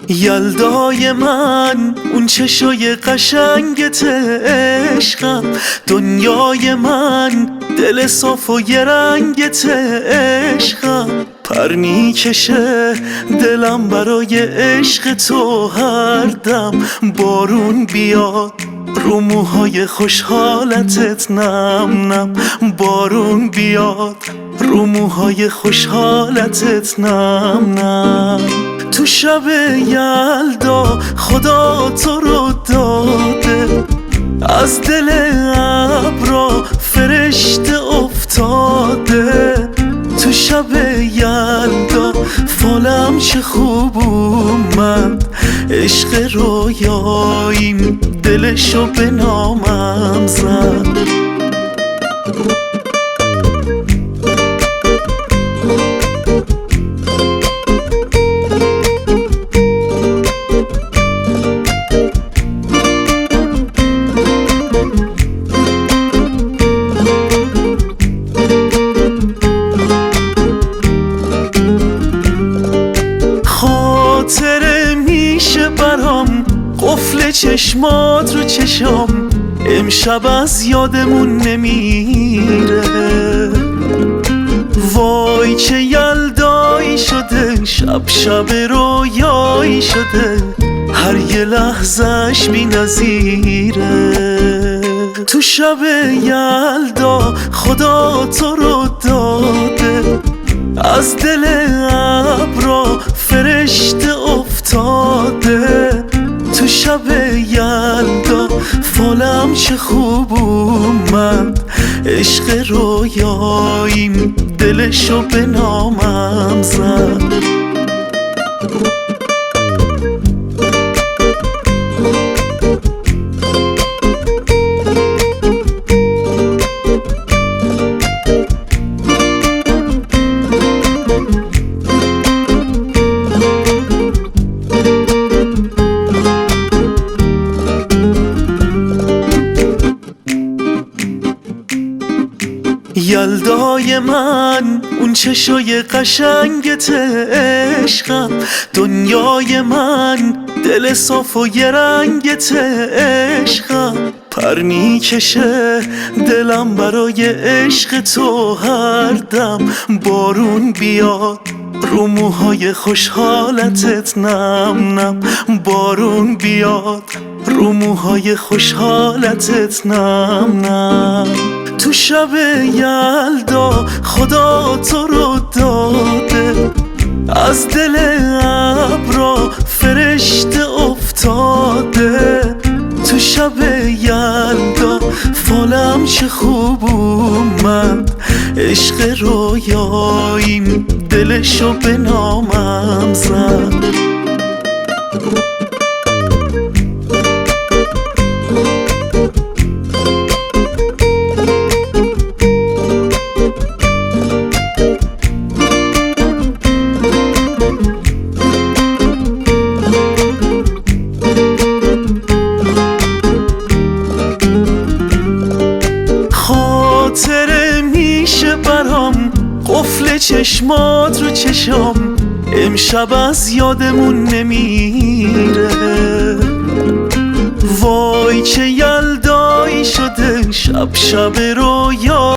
یلدای من، اون چشای قشنگت عشقم، دنیای من، دل صاف و یه رنگت عشقم. پر میکشه دلم برای عشق تو هر دم، بارون بیاد رو موهای خوشحالتت نم نم، بارون بیاد رو موهای خوشحالتت نم نم. تو شب یلدا خدا تو رو داده، از دل ابرا فرشته افتاده. تو شب یلدا فالم چه خوب اومد، عشق رویاییم دلشو به نامم زد. خاطره میشه برام قفل چشمات رو چشام، امشب از یادمون نمیره. وای چه یلدایی شده، شب شب رویایی شده، هر یه لحظهش بی نظیره. تو شب یلدا خدا تو رو داده، از دل ابرا فرشته افتاده. تو شب یلدا فالم چه خوب اومد، عشق رویاییم دلشو به نامم زد. یلدای من، اون چشای قشنگت عشقم، دنیای من، دل صاف و یه رنگت عشقم. پر میکشه دلم برای عشق تو هر دم، بارون بیاد رو موهای خوشحالتت نم نم، بارون بیاد رو موهای خوشحالتت نم نم. تو شب یلدا خدا تو رو داده، از دل ابرا فرشته افتاده. تو شب یلدا فالم چه خوب اومد، عشق رویاییم دلشو به نامم زد. خاطره میشه برام قفل چشمات رو چشام، امشب از یادمون نمیره. وای چه یلدایی شده، شب شب رویا